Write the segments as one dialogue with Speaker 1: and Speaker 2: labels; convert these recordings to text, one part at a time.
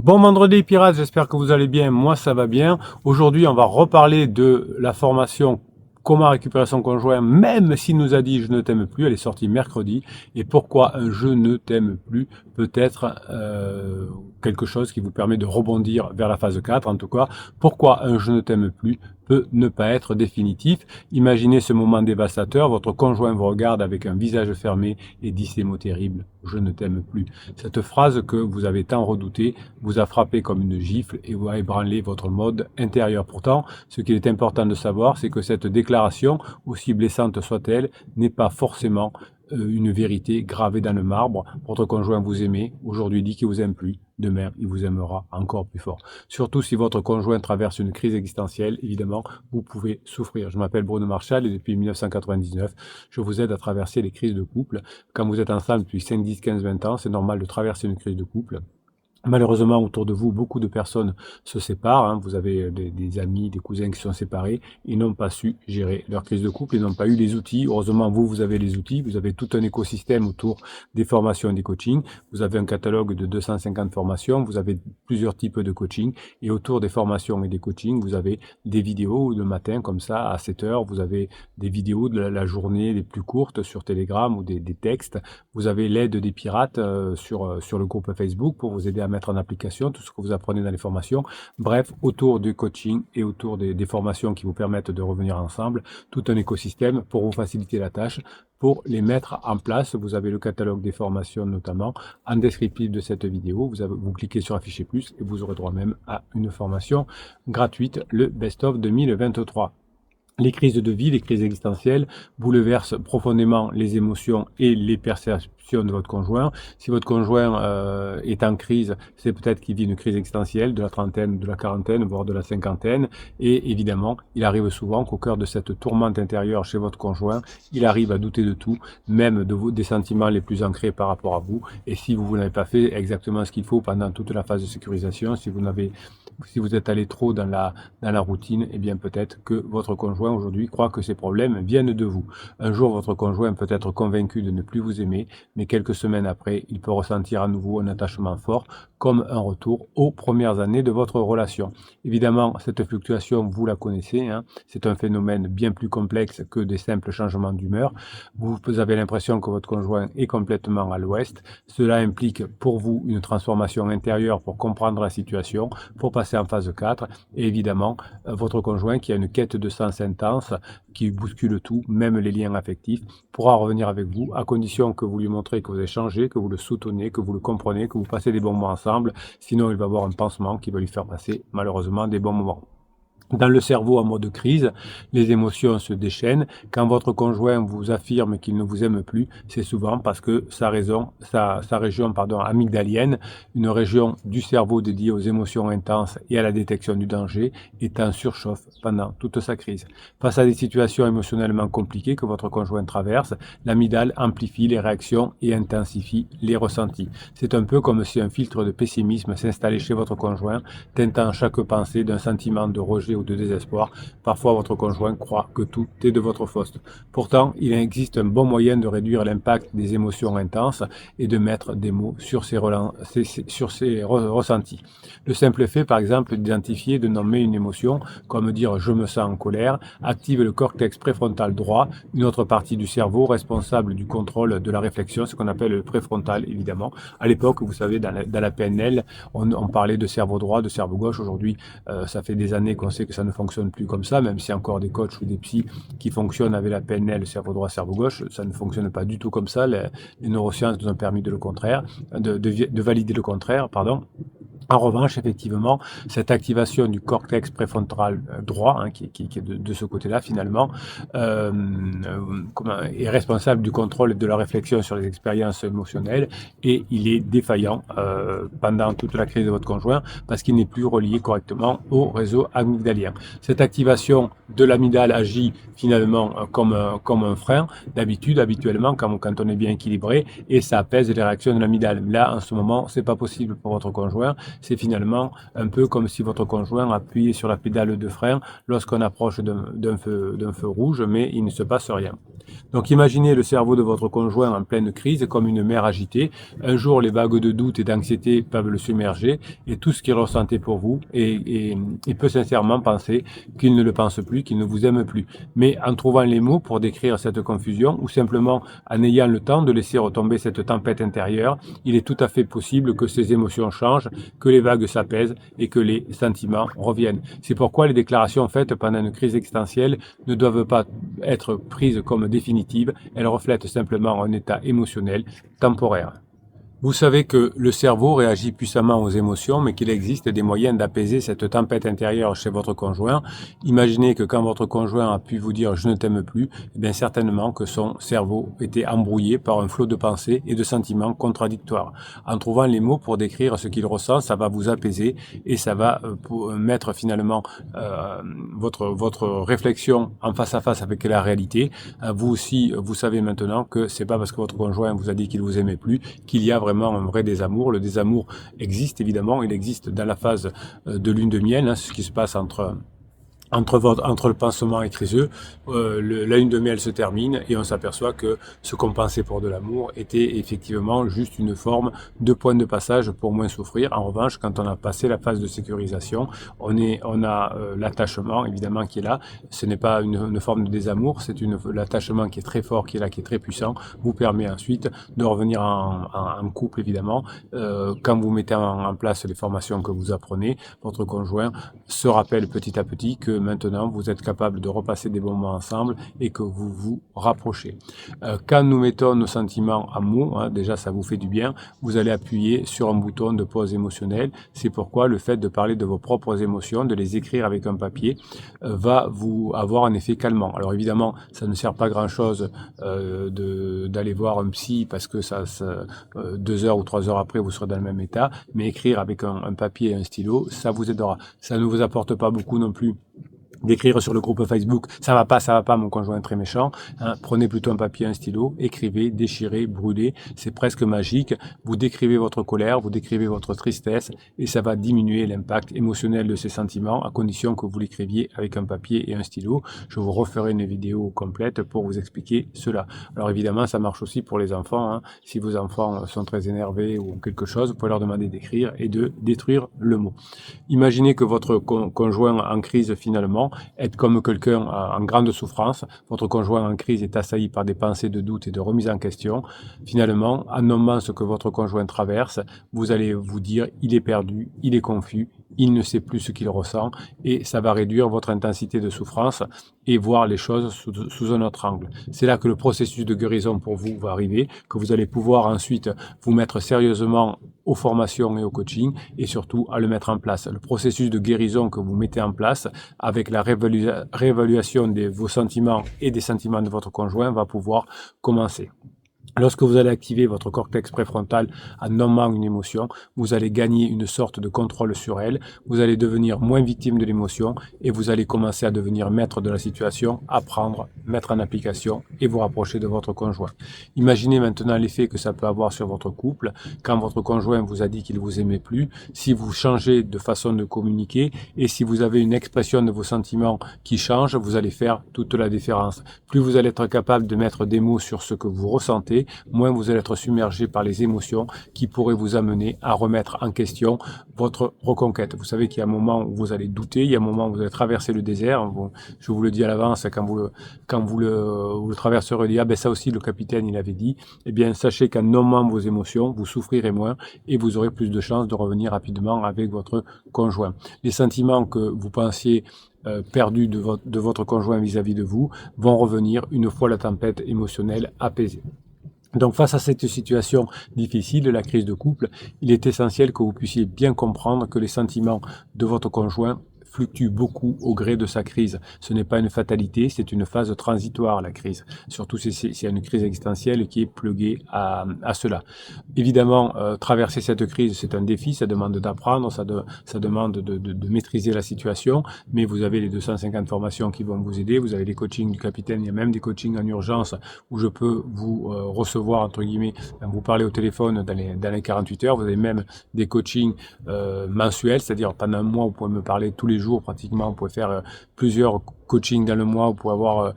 Speaker 1: Bon vendredi pirates, j'espère que vous allez bien, moi ça va bien. Aujourd'hui on va reparler de la formation Comment récupérer son conjoint même s'il nous a dit je ne t'aime plus, elle est sortie mercredi. Et pourquoi un je ne t'aime plus peut être quelque chose qui vous permet de rebondir vers la phase 4. En tout cas, pourquoi un je ne t'aime plus peut ne pas être définitif. Imaginez ce moment dévastateur, votre conjoint vous regarde avec un visage fermé et dit ces mots terribles, je ne t'aime plus. Cette phrase que vous avez tant redoutée vous a frappé comme une gifle et vous a ébranlé votre mode intérieur. Pourtant, ce qu'il est important de savoir, c'est que cette déclaration, aussi blessante soit-elle, n'est pas forcément une vérité gravée dans le marbre. Votre conjoint vous aimait, aujourd'hui dit qu'il vous aime plus, demain il vous aimera encore plus fort. Surtout si votre conjoint traverse une crise existentielle, évidemment, vous pouvez souffrir. Je m'appelle Bruno Marchal et depuis 1999, je vous aide à traverser les crises de couple. Quand vous êtes ensemble depuis 5, 10, 15, 20 ans, c'est normal de traverser une crise de couple. Malheureusement, autour de vous, beaucoup de personnes se séparent. Hein. Vous avez des amis, des cousins qui sont séparés. Ils n'ont pas su gérer leur crise de couple. Ils n'ont pas eu les outils. Heureusement, vous avez les outils. Vous avez tout un écosystème autour des formations et des coachings. Vous avez un catalogue de 250 formations. Vous avez plusieurs types de coaching. Et autour des formations et des coachings, vous avez des vidéos le matin, comme ça, à 7 heures. Vous avez des vidéos de la journée les plus courtes sur Telegram ou des textes. Vous avez l'aide des pirates sur le groupe Facebook pour vous aider à mettre en application tout ce que vous apprenez dans les formations. Bref, autour du coaching et autour des formations qui vous permettent de revenir ensemble, tout un écosystème pour vous faciliter la tâche, pour les mettre en place. Vous avez le catalogue des formations notamment en descriptif de cette vidéo. Vous cliquez sur afficher plus et vous aurez droit même à une formation gratuite, le Best of 2023. Les crises de vie, les crises existentielles bouleversent profondément les émotions et les perceptions de votre conjoint. Si votre conjoint est en crise, c'est peut-être qu'il vit une crise existentielle de la trentaine, de la quarantaine, voire de la cinquantaine. Et évidemment, il arrive souvent qu'au cœur de cette tourmente intérieure chez votre conjoint, il arrive à douter de tout, même des sentiments les plus ancrés par rapport à vous. Et si vous n'avez pas fait exactement ce qu'il faut pendant toute la phase de sécurisation, si vous êtes allé trop dans la routine, eh bien peut-être que votre conjoint aujourd'hui croit que ces problèmes viennent de vous. Un jour, votre conjoint peut être convaincu de ne plus vous aimer, mais quelques semaines après, il peut ressentir à nouveau un attachement fort, comme un retour aux premières années de votre relation. Évidemment, cette fluctuation, vous la connaissez, hein, c'est un phénomène bien plus complexe que des simples changements d'humeur. Vous avez l'impression que votre conjoint est complètement à l'ouest. Cela implique pour vous une transformation intérieure pour comprendre la situation, pour passer en phase 4, et évidemment, votre conjoint qui a une quête de sens intense, qui bouscule tout, même les liens affectifs, pourra revenir avec vous, à condition que vous lui montrez que vous avez changé, que vous le soutenez, que vous le comprenez, que vous passez des bons moments ensemble, sinon il va avoir un pansement qui va lui faire passer malheureusement des bons moments. Dans le cerveau en mode crise, les émotions se déchaînent. Quand votre conjoint vous affirme qu'il ne vous aime plus, c'est souvent parce que sa région amygdalienne, une région du cerveau dédiée aux émotions intenses et à la détection du danger, est en surchauffe pendant toute sa crise. Face à des situations émotionnellement compliquées que votre conjoint traverse, l'amygdale amplifie les réactions et intensifie les ressentis. C'est un peu comme si un filtre de pessimisme s'installait chez votre conjoint, teintant chaque pensée d'un sentiment de rejet ou de désespoir. Parfois, votre conjoint croit que tout est de votre faute. Pourtant, il existe un bon moyen de réduire l'impact des émotions intenses et de mettre des mots sur ses ressentis. Le simple fait, par exemple, d'identifier, de nommer une émotion, comme dire « je me sens en colère », active le cortex préfrontal droit, une autre partie du cerveau responsable du contrôle de la réflexion, ce qu'on appelle le préfrontal, évidemment. À l'époque, vous savez, dans la PNL, on parlait de cerveau droit, de cerveau gauche. Aujourd'hui, ça fait des années qu'on sait que ça ne fonctionne plus comme ça, même s'il y a encore des coachs ou des psys qui fonctionnent avec la PNL, cerveau droit, cerveau gauche, ça ne fonctionne pas du tout comme ça. Les neurosciences nous ont permis de valider le contraire, pardon. En revanche, effectivement, cette activation du cortex préfrontal droit, hein, qui est de ce côté-là finalement, est responsable du contrôle de la réflexion sur les expériences émotionnelles, et il est défaillant pendant toute la crise de votre conjoint parce qu'il n'est plus relié correctement au réseau amygdalien. Cette activation de l'amygdale agit finalement comme un frein habituellement quand on est bien équilibré, et ça apaise les réactions de l'amygdale. Là, en ce moment, c'est pas possible pour votre conjoint. c'est finalement un peu comme si votre conjoint appuyait sur la pédale de frein lorsqu'on approche d'un feu rouge, mais il ne se passe rien. Donc imaginez le cerveau de votre conjoint en pleine crise comme une mer agitée. Un jour, les vagues de doute et d'anxiété peuvent le submerger et tout ce qu'il ressentait pour vous, et il peut sincèrement penser qu'il ne le pense plus, qu'il ne vous aime plus. Mais en trouvant les mots pour décrire cette confusion ou simplement en ayant le temps de laisser retomber cette tempête intérieure, il est tout à fait possible que ces émotions changent, que les vagues s'apaisent et que les sentiments reviennent. C'est pourquoi les déclarations faites pendant une crise existentielle ne doivent pas être prises comme définitive, elle reflète simplement un état émotionnel temporaire. Vous savez que le cerveau réagit puissamment aux émotions, mais qu'il existe des moyens d'apaiser cette tempête intérieure chez votre conjoint. Imaginez que quand votre conjoint a pu vous dire « je ne t'aime plus », eh bien certainement que son cerveau était embrouillé par un flot de pensées et de sentiments contradictoires. En trouvant les mots pour décrire ce qu'il ressent, ça va vous apaiser et ça va mettre finalement votre réflexion en face à face avec la réalité. Vous aussi, vous savez maintenant que c'est pas parce que votre conjoint vous a dit qu'il vous aimait plus qu'il y a vraiment un vrai désamour. Le désamour existe évidemment, il existe dans la phase de lune de miel, ce qui se passe entre le pansement et Criseux, la lune de miel se termine et on s'aperçoit que ce qu'on pensait pour de l'amour était effectivement juste une forme de point de passage pour moins souffrir. En revanche, quand on a passé la phase de sécurisation, on a l'attachement évidemment qui est là. Ce n'est pas une forme de désamour, c'est l'attachement qui est très fort, qui est là, qui est très puissant, vous permet ensuite de revenir en couple évidemment. Quand vous mettez en place les formations que vous apprenez, votre conjoint se rappelle petit à petit que maintenant vous êtes capable de repasser des bons moments ensemble et que vous vous rapprochez. Quand nous mettons nos sentiments en mots, déjà ça vous fait du bien, vous allez appuyer sur un bouton de pause émotionnelle. C'est pourquoi le fait de parler de vos propres émotions, de les écrire avec un papier, va vous avoir un effet calmant. Alors évidemment, ça ne sert pas grand chose d'aller voir un psy parce que 2 heures ou 3 heures après vous serez dans le même état, mais écrire avec un papier et un stylo, ça vous aidera. Ça ne vous apporte pas beaucoup non plus d'écrire sur le groupe Facebook, ça va pas, mon conjoint est très méchant. Prenez plutôt un papier, un stylo, écrivez, déchirez, brûlez, c'est presque magique. Vous décrivez votre colère, vous décrivez votre tristesse et ça va diminuer l'impact émotionnel de ces sentiments à condition que vous l'écriviez avec un papier et un stylo. Je vous referai une vidéo complète pour vous expliquer cela. Alors évidemment, ça marche aussi pour les enfants. Si vos enfants sont très énervés ou quelque chose, vous pouvez leur demander d'écrire et de détruire le mot. Imaginez que votre conjoint en crise finalement être comme quelqu'un en grande souffrance, votre conjoint en crise est assailli par des pensées de doute et de remise en question. Finalement, en nommant ce que votre conjoint traverse, vous allez vous dire il est perdu, il est confus, il ne sait plus ce qu'il ressent et ça va réduire votre intensité de souffrance et voir les choses sous un autre angle. C'est là que le processus de guérison pour vous va arriver, que vous allez pouvoir ensuite vous mettre sérieusement aux formations et au coaching et surtout à le mettre en place. Le processus de guérison que vous mettez en place avec la réévaluation de vos sentiments et des sentiments de votre conjoint va pouvoir commencer. Lorsque vous allez activer votre cortex préfrontal en nommant une émotion, vous allez gagner une sorte de contrôle sur elle, vous allez devenir moins victime de l'émotion et vous allez commencer à devenir maître de la situation, apprendre, mettre en application et vous rapprocher de votre conjoint. Imaginez maintenant l'effet que ça peut avoir sur votre couple quand votre conjoint vous a dit qu'il vous aimait plus, si vous changez de façon de communiquer et si vous avez une expression de vos sentiments qui change, vous allez faire toute la différence. Plus vous allez être capable de mettre des mots sur ce que vous ressentez, moins vous allez être submergé par les émotions qui pourraient vous amener à remettre en question votre reconquête. Vous savez qu'il y a un moment où vous allez douter, il y a un moment où vous allez traverser le désert. Bon, je vous le dis à l'avance, quand vous le traverserez, il dit, ça aussi le capitaine il avait dit. Eh bien, sachez qu'en nommant vos émotions, vous souffrirez moins et vous aurez plus de chances de revenir rapidement avec votre conjoint. Les sentiments que vous pensiez perdus de votre conjoint vis-à-vis de vous vont revenir une fois la tempête émotionnelle apaisée. Donc face à cette situation difficile, la crise de couple, il est essentiel que vous puissiez bien comprendre que les sentiments de votre conjoint fluctue beaucoup au gré de sa crise. Ce n'est pas une fatalité, c'est une phase transitoire, la crise. Surtout si c'est une crise existentielle qui est pluguée à cela. Évidemment, traverser cette crise, c'est un défi, ça demande d'apprendre, ça demande de maîtriser la situation, mais vous avez les 250 formations qui vont vous aider, vous avez les coachings du capitaine, il y a même des coachings en urgence où je peux vous recevoir, entre guillemets, vous parler au téléphone dans les 48 heures, vous avez même des coachings mensuels, c'est-à-dire pendant un mois, vous pouvez me parler tous les jours pratiquement, vous pouvez faire plusieurs coachings dans le mois, vous pouvez avoir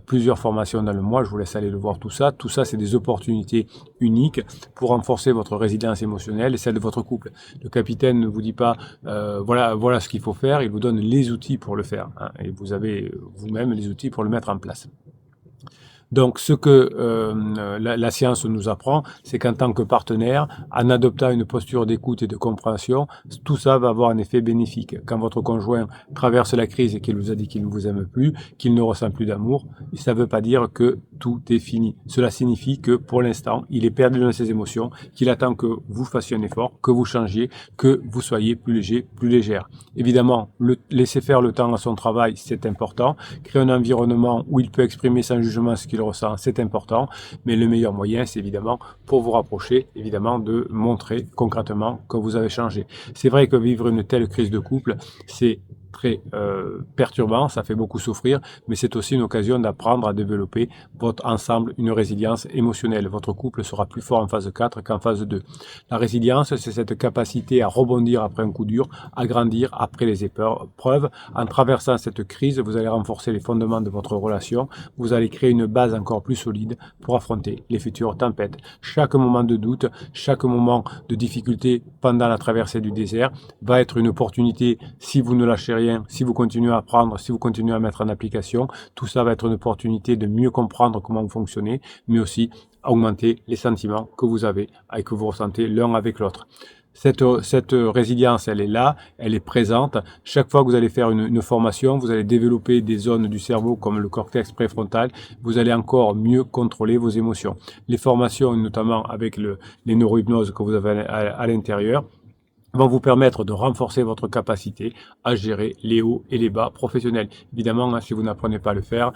Speaker 1: plusieurs formations dans le mois, je vous laisse aller le voir tout ça. Tout ça, c'est des opportunités uniques pour renforcer votre résilience émotionnelle et celle de votre couple. Le capitaine ne vous dit pas voilà ce qu'il faut faire, il vous donne les outils pour le faire, hein, et vous avez vous-même les outils pour le mettre en place. Donc, ce que la science nous apprend, c'est qu'en tant que partenaire, en adoptant une posture d'écoute et de compréhension, tout ça va avoir un effet bénéfique. Quand votre conjoint traverse la crise et qu'il vous a dit qu'il ne vous aime plus, qu'il ne ressent plus d'amour, ça ne veut pas dire que tout est fini. Cela signifie que, pour l'instant, il est perdu dans ses émotions, qu'il attend que vous fassiez un effort, que vous changiez, que vous soyez plus léger, plus légère. Évidemment, laisser faire le temps à son travail, c'est important. Créer un environnement où il peut exprimer sans jugement ce qu'il ressent, c'est important, mais le meilleur moyen, c'est évidemment pour vous rapprocher, évidemment, de montrer concrètement que vous avez changé. C'est vrai que vivre une telle crise de couple, c'est très perturbant, ça fait beaucoup souffrir, mais c'est aussi une occasion d'apprendre à développer votre ensemble, une résilience émotionnelle. Votre couple sera plus fort en phase 4 qu'en phase 2. La résilience, c'est cette capacité à rebondir après un coup dur, à grandir après les épreuves. En traversant cette crise, vous allez renforcer les fondements de votre relation, vous allez créer une base encore plus solide pour affronter les futures tempêtes. Chaque moment de doute, chaque moment de difficulté pendant la traversée du désert va être une opportunité si vous ne lâchez rien, si vous continuez à apprendre, si vous continuez à mettre en application, tout ça va être une opportunité de mieux comprendre comment vous fonctionnez, mais aussi augmenter les sentiments que vous avez et que vous ressentez l'un avec l'autre. Cette résilience, elle est là, elle est présente. Chaque fois que vous allez faire une formation, vous allez développer des zones du cerveau comme le cortex préfrontal. Vous allez encore mieux contrôler vos émotions. Les formations, notamment avec les neurohypnoses que vous avez à l'intérieur, vont vous permettre de renforcer votre capacité à gérer les hauts et les bas professionnels. Évidemment, si vous n'apprenez pas à le faire,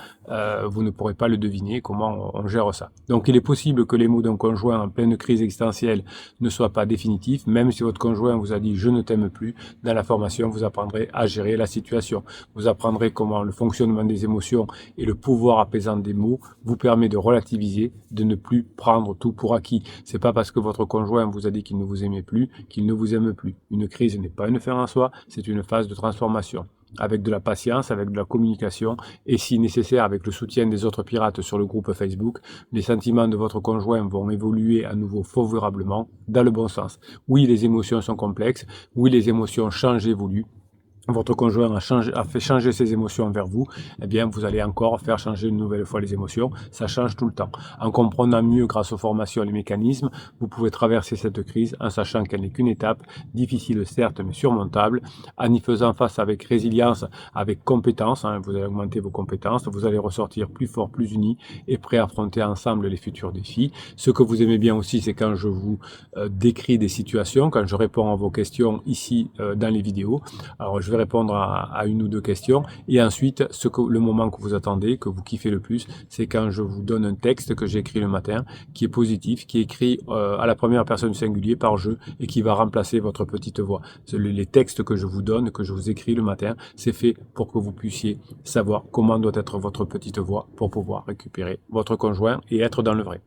Speaker 1: vous ne pourrez pas le deviner comment on gère ça. Donc, il est possible que les mots d'un conjoint en pleine crise existentielle ne soient pas définitifs, même si votre conjoint vous a dit « je ne t'aime plus ». Dans la formation, vous apprendrez à gérer la situation. Vous apprendrez comment le fonctionnement des émotions et le pouvoir apaisant des mots vous permet de relativiser, de ne plus prendre tout pour acquis. C'est pas parce que votre conjoint vous a dit qu'il ne vous aimait plus qu'il ne vous aime plus. Une crise n'est pas une fin en soi, c'est une phase de transformation. Avec de la patience, avec de la communication et si nécessaire avec le soutien des autres pirates sur le groupe Facebook, les sentiments de votre conjoint vont évoluer à nouveau favorablement dans le bon sens. Oui, les émotions sont complexes, oui, les émotions changent et évoluent. Votre conjoint a fait changer ses émotions vers vous, eh bien, vous allez encore faire changer une nouvelle fois les émotions. Ça change tout le temps. En comprenant mieux, grâce aux formations et les mécanismes, vous pouvez traverser cette crise en sachant qu'elle n'est qu'une étape, difficile certes, mais surmontable, en y faisant face avec résilience, avec compétence, hein, vous allez augmenter vos compétences, vous allez ressortir plus fort, plus unis et prêts à affronter ensemble les futurs défis. Ce que vous aimez bien aussi, c'est quand je vous décris des situations, quand je réponds à vos questions ici dans les vidéos. Alors, je vais répondre à une ou deux questions et ensuite le moment que vous attendez, que vous kiffez le plus, c'est quand je vous donne un texte que j'ai écrit le matin qui est positif, qui est écrit à la première personne singulier par jeu et qui va remplacer votre petite voix. Les textes que je vous donne, que je vous écris le matin, c'est fait pour que vous puissiez savoir comment doit être votre petite voix pour pouvoir récupérer votre conjoint et être dans le vrai.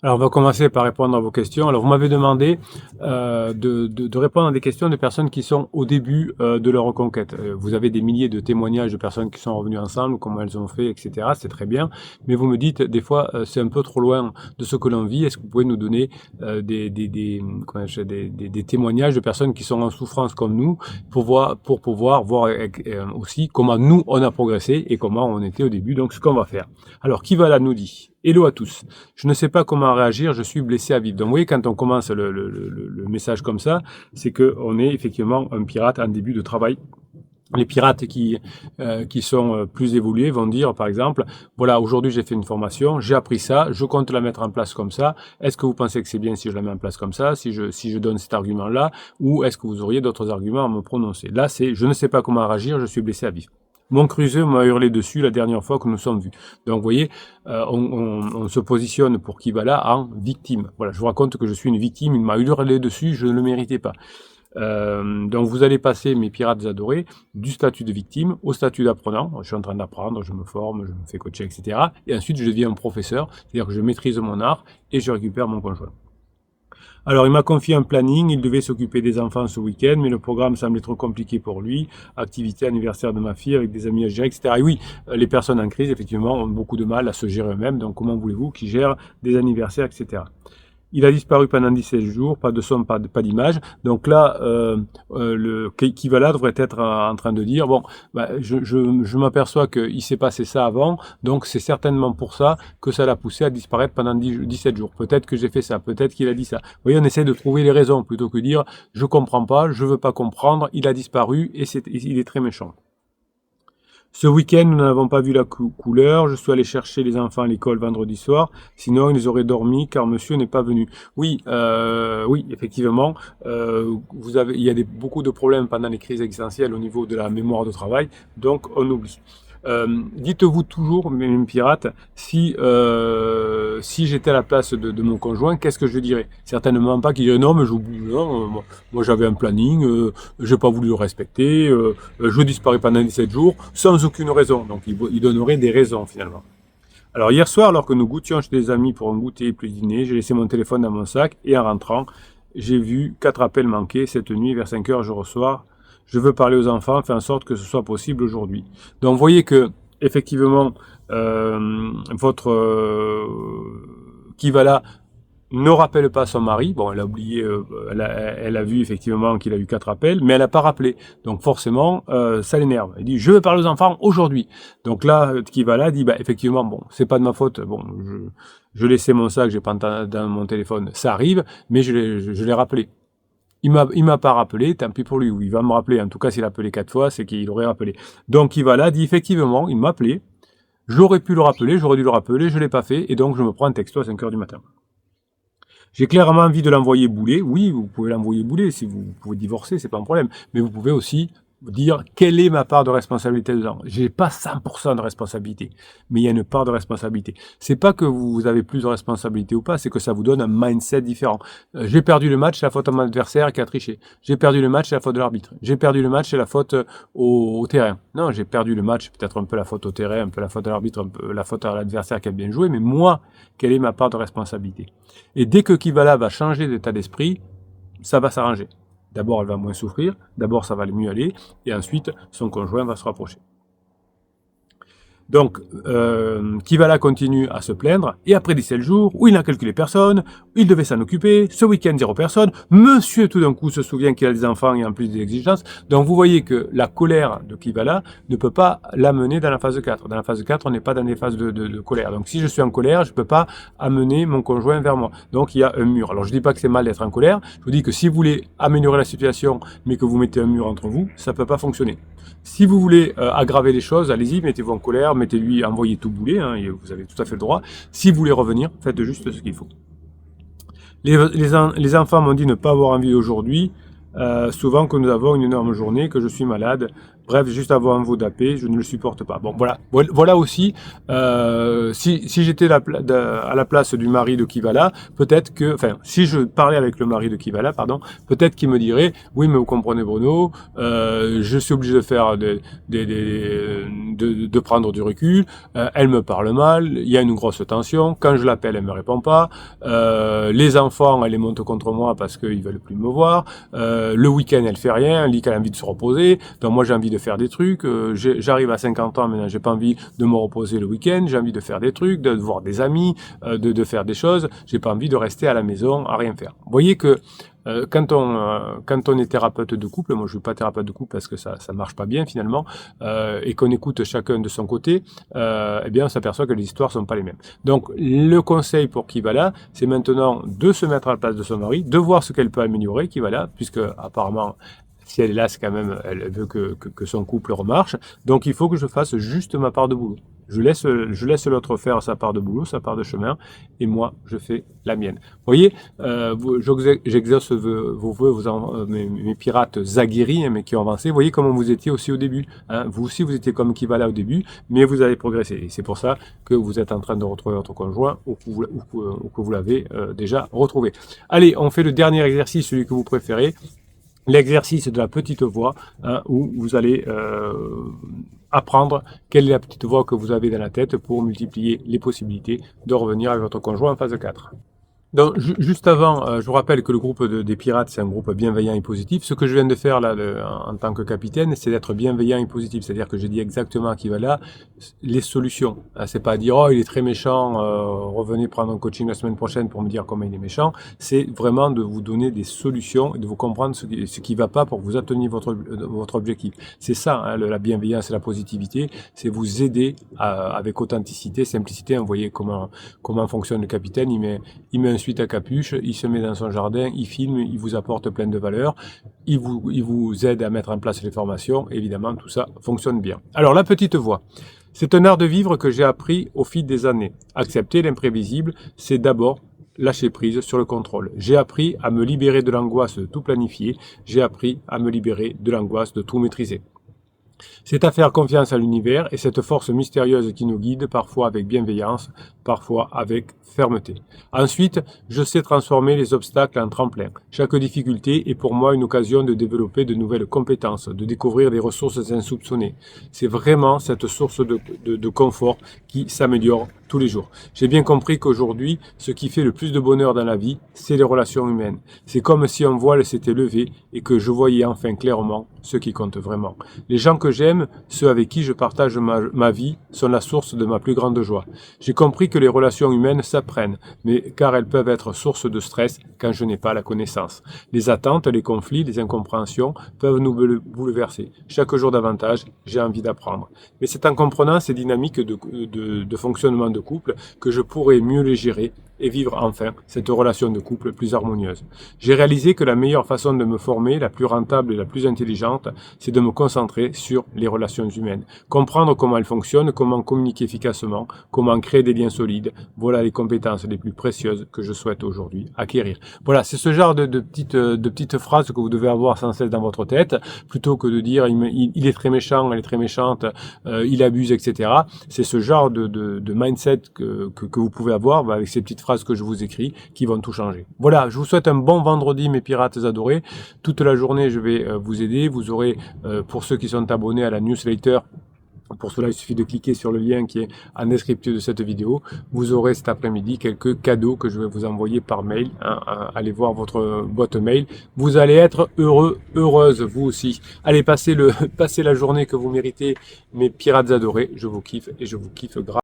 Speaker 1: Alors, on va commencer par répondre à vos questions. Alors, vous m'avez demandé de répondre à des questions de personnes qui sont au début de leur reconquête. Vous avez des milliers de témoignages de personnes qui sont revenues ensemble, comment elles ont fait, etc. C'est très bien. Mais vous me dites, des fois, c'est un peu trop loin de ce que l'on vit. Est-ce que vous pouvez nous donner des témoignages de personnes qui sont en souffrance comme nous pour pouvoir voir aussi comment nous, on a progressé et comment on était au début. Donc, ce qu'on va faire. Alors, qui va là nous dit? Hello à tous. Je ne sais pas comment réagir, je suis blessé à vif. Donc vous voyez, quand on commence le message comme ça, c'est qu'on est effectivement un pirate en début de travail Les pirates qui sont plus évolués vont dire, par exemple, voilà, aujourd'hui j'ai fait une formation, j'ai appris ça, je compte la mettre en place comme ça. Est-ce que vous pensez que c'est bien si je la mets en place comme ça, si je donne cet argument-là, ou est-ce que vous auriez d'autres arguments à me prononcer? Là, c'est, je ne sais pas comment réagir, je suis blessé à vif. Mon cruiseux m'a hurlé dessus la dernière fois que nous sommes vus. Donc, vous voyez, on se positionne pour Kivala en victime. Voilà, je vous raconte que je suis une victime, il m'a hurlé dessus, je ne le méritais pas. Donc vous allez passer, mes pirates adorés, du statut de victime au statut d'apprenant. Je suis en train d'apprendre, je me forme, je me fais coacher, etc. Et ensuite je deviens un professeur, c'est-à-dire que je maîtrise mon art et je récupère mon conjoint. Alors il m'a confié un planning, il devait s'occuper des enfants ce week-end, mais le programme semblait trop compliqué pour lui. Activité anniversaire de ma fille avec des amis à gérer, etc. Et oui, les personnes en crise, effectivement, ont beaucoup de mal à se gérer eux-mêmes, donc comment voulez-vous qu'ils gèrent des anniversaires, etc. Il a disparu pendant 17 jours, pas de son, pas d'image. Donc là, le Kivala devrait être en train de dire, bon, je m'aperçois qu'il s'est passé ça avant, donc c'est certainement pour ça que ça l'a poussé à disparaître pendant 17 jours. Peut-être que j'ai fait ça, peut-être qu'il a dit ça. Vous voyez, on essaie de trouver les raisons plutôt que de dire, je comprends pas, je veux pas comprendre, il a disparu et il est très méchant. Ce week-end, nous n'avons pas vu la couleur. Je suis allé chercher les enfants à l'école vendredi soir. Sinon, ils auraient dormi car monsieur n'est pas venu. Oui, oui, effectivement, il y a beaucoup de problèmes pendant les crises existentielles au niveau de la mémoire de travail. Donc, on oublie. Dites-vous toujours, mes pirates, si j'étais à la place de mon conjoint, qu'est-ce que je dirais? Certainement pas qu'il dirait non, mais j'oublie, non, moi j'avais un planning, j'ai pas voulu le respecter, je disparais pendant 17 jours, sans aucune raison. Donc il donnerait des raisons finalement. Alors hier soir, alors que nous goûtions chez des amis pour un goûter plus dîner, j'ai laissé mon téléphone dans mon sac et en rentrant, j'ai vu 4 appels manqués cette nuit vers 5 heures, je reçois. Je veux parler aux enfants, faire en sorte que ce soit possible aujourd'hui. Donc, vous voyez que, effectivement, votre Kivala ne rappelle pas son mari. Bon, elle a oublié, elle a vu effectivement qu'il a eu 4 appels, mais elle n'a pas rappelé. Donc, forcément, ça l'énerve. Elle dit, je veux parler aux enfants aujourd'hui. Donc là, Kivala dit, bah, effectivement, bon, c'est pas de ma faute. Bon, je laissais mon sac, j'ai pas dans mon téléphone, ça arrive, mais je l'ai rappelé. Il m'a pas rappelé, tant pis pour lui, ou il va me rappeler. En tout cas, s'il a appelé 4 fois, c'est qu'il aurait rappelé. Donc, il va là, dit effectivement, il m'a appelé. J'aurais pu le rappeler, j'aurais dû le rappeler, je l'ai pas fait, et donc je me prends un texto à 5 heures du matin. J'ai clairement envie de l'envoyer bouler. Oui, vous pouvez l'envoyer bouler. Si vous pouvez divorcer, c'est pas un problème. Mais vous pouvez aussi dire quelle est ma part de responsabilité dedans. J'ai pas 100% de responsabilité, mais il y a une part de responsabilité. C'est pas que vous avez plus de responsabilité ou pas, c'est que ça vous donne un mindset différent. J'ai perdu le match, c'est la faute à mon adversaire qui a triché. J'ai perdu le match, c'est la faute de l'arbitre. J'ai perdu le match, c'est la faute au terrain. Non, j'ai perdu le match, peut-être un peu la faute au terrain, un peu la faute à l'arbitre, un peu la faute à l'adversaire qui a bien joué, mais moi, quelle est ma part de responsabilité? Et dès que Kivala va changer d'état d'esprit, ça va s'arranger. D'abord, elle va moins souffrir, d'abord, ça va mieux aller, et ensuite, son conjoint va se rapprocher. Donc, Kivala continue à se plaindre, et après 17 jours, où il n'a calculé personne, il devait s'en occuper, ce week-end 0 personne, monsieur tout d'un coup se souvient qu'il a des enfants et en plus des exigences, donc vous voyez que la colère de Kivala ne peut pas l'amener dans la phase 4. Dans la phase 4, on n'est pas dans des phases de colère. Donc si je suis en colère, je ne peux pas amener mon conjoint vers moi. Donc il y a un mur. Alors je ne dis pas que c'est mal d'être en colère, je vous dis que si vous voulez améliorer la situation, mais que vous mettez un mur entre vous, ça ne peut pas fonctionner. Si vous voulez aggraver les choses, allez-y, mettez-vous en colère, mettez-lui, envoyez tout bouler, hein, et vous avez tout à fait le droit. Si vous voulez revenir, faites juste ce qu'il faut. Les enfants m'ont dit ne pas avoir envie aujourd'hui, souvent que nous avons une énorme journée, que je suis malade. Bref, juste avoir un veau d'apé, je ne le supporte pas. Bon, voilà aussi, si j'étais à la place du mari de Kivala, peut-être que, enfin, si je parlais avec le mari de Kivala, pardon, peut-être qu'il me dirait, oui, mais vous comprenez Bruno, je suis obligé de faire de prendre du recul, elle me parle mal, il y a une grosse tension, quand je l'appelle, elle me répond pas, les enfants, elle les monte contre moi parce qu'ils veulent plus me voir, le week-end, elle fait rien, elle dit qu'elle a envie de se reposer, donc moi j'ai envie de faire des trucs, j'arrive à 50 ans maintenant, j'ai pas envie de me reposer le week-end, j'ai envie de faire des trucs, de voir des amis, de faire des choses, j'ai pas envie de rester à la maison à rien faire. Vous voyez que quand on est thérapeute de couple, moi je suis pas thérapeute de couple parce que ça marche pas bien finalement, et qu'on écoute chacun de son côté, eh bien on s'aperçoit que les histoires sont pas les mêmes. Donc le conseil pour Kivala, c'est maintenant de se mettre à la place de son mari, de voir ce qu'elle peut améliorer, Kivala, puisque apparemment Si elle est là, c'est quand même, elle veut que son couple remarche. Donc il faut que je fasse juste ma part de boulot. Je laisse l'autre faire sa part de boulot, sa part de chemin, et moi, je fais la mienne. Vous voyez, j'exauce vos vœux, mes pirates aguerris, hein, mais qui ont avancé. Vous voyez comment vous étiez aussi au début. Hein. Vous aussi, vous étiez comme Kivala au début, mais vous avez progressé. Et c'est pour ça que vous êtes en train de retrouver votre conjoint ou que vous l'avez déjà retrouvé. Allez, on fait le dernier exercice, celui que vous préférez. L'exercice de la petite voix, hein, où vous allez apprendre quelle est la petite voix que vous avez dans la tête pour multiplier les possibilités de revenir avec votre conjoint en phase 4. Donc, juste avant, je vous rappelle que le groupe des pirates, c'est un groupe bienveillant et positif. Ce que je viens de faire là, en tant que capitaine, c'est d'être bienveillant et positif. C'est-à-dire que j'ai dit exactement à qui va là les solutions. C'est pas dire, oh, il est très méchant, revenez prendre un coaching la semaine prochaine pour me dire comment il est méchant. C'est vraiment de vous donner des solutions et de vous comprendre ce qui va pas pour que vous atteigniez votre objectif. C'est ça, hein, la bienveillance et la positivité. C'est vous aider avec authenticité, simplicité. Vous voyez comment fonctionne le capitaine. Il met ensuite à capuche, il se met dans son jardin, il filme, il vous apporte plein de valeurs, il vous aide à mettre en place les formations, évidemment tout ça fonctionne bien. Alors la petite voix, c'est un art de vivre que j'ai appris au fil des années. Accepter l'imprévisible, c'est d'abord lâcher prise sur le contrôle. J'ai appris à me libérer de l'angoisse de tout planifier, j'ai appris à me libérer de l'angoisse de tout maîtriser. C'est à faire confiance à l'univers et cette force mystérieuse qui nous guide, parfois avec bienveillance, parfois avec fermeté. Ensuite, je sais transformer les obstacles en tremplin. Chaque difficulté est pour moi une occasion de développer de nouvelles compétences, de découvrir des ressources insoupçonnées. C'est vraiment cette source de confort qui s'améliore tous les jours. J'ai bien compris qu'aujourd'hui, ce qui fait le plus de bonheur dans la vie, c'est les relations humaines. C'est comme si un voile s'était levé et que je voyais enfin clairement ce qui compte vraiment. Les gens que j'aime, ceux avec qui je partage ma vie, sont la source de ma plus grande joie. J'ai compris que les relations humaines s'apprennent, mais car elles peuvent être source de stress quand je n'ai pas la connaissance. Les attentes, les conflits, les incompréhensions peuvent nous bouleverser. Chaque jour davantage, j'ai envie d'apprendre. Mais c'est en comprenant ces dynamiques de fonctionnement de couple que je pourrai mieux les gérer et vivre enfin cette relation de couple plus harmonieuse. J'ai réalisé que la meilleure façon de me former, la plus rentable et la plus intelligente, c'est de me concentrer sur les relations humaines. Comprendre comment elles fonctionnent, comment communiquer efficacement, comment créer des liens solides, voilà les compétences les plus précieuses que je souhaite aujourd'hui acquérir. Voilà, c'est ce genre de petites phrases que vous devez avoir sans cesse dans votre tête, plutôt que de dire il est très méchant, elle est très méchante, il abuse, etc. C'est ce genre de mindset que vous pouvez avoir avec ces petites phrases que je vous écris qui vont tout changer. Voilà, je vous souhaite un bon vendredi mes pirates adorés. Toute la journée je vais vous aider. Vous aurez, pour ceux qui sont abonnés à la newsletter, pour cela, il suffit de cliquer sur le lien qui est en descriptif de cette vidéo. Vous aurez cet après-midi quelques cadeaux que je vais vous envoyer par mail. Hein, allez voir votre boîte mail. Vous allez être heureux, heureuse, vous aussi. Allez, passez la journée que vous méritez, mes pirates adorés. Je vous kiffe et je vous kiffe grave.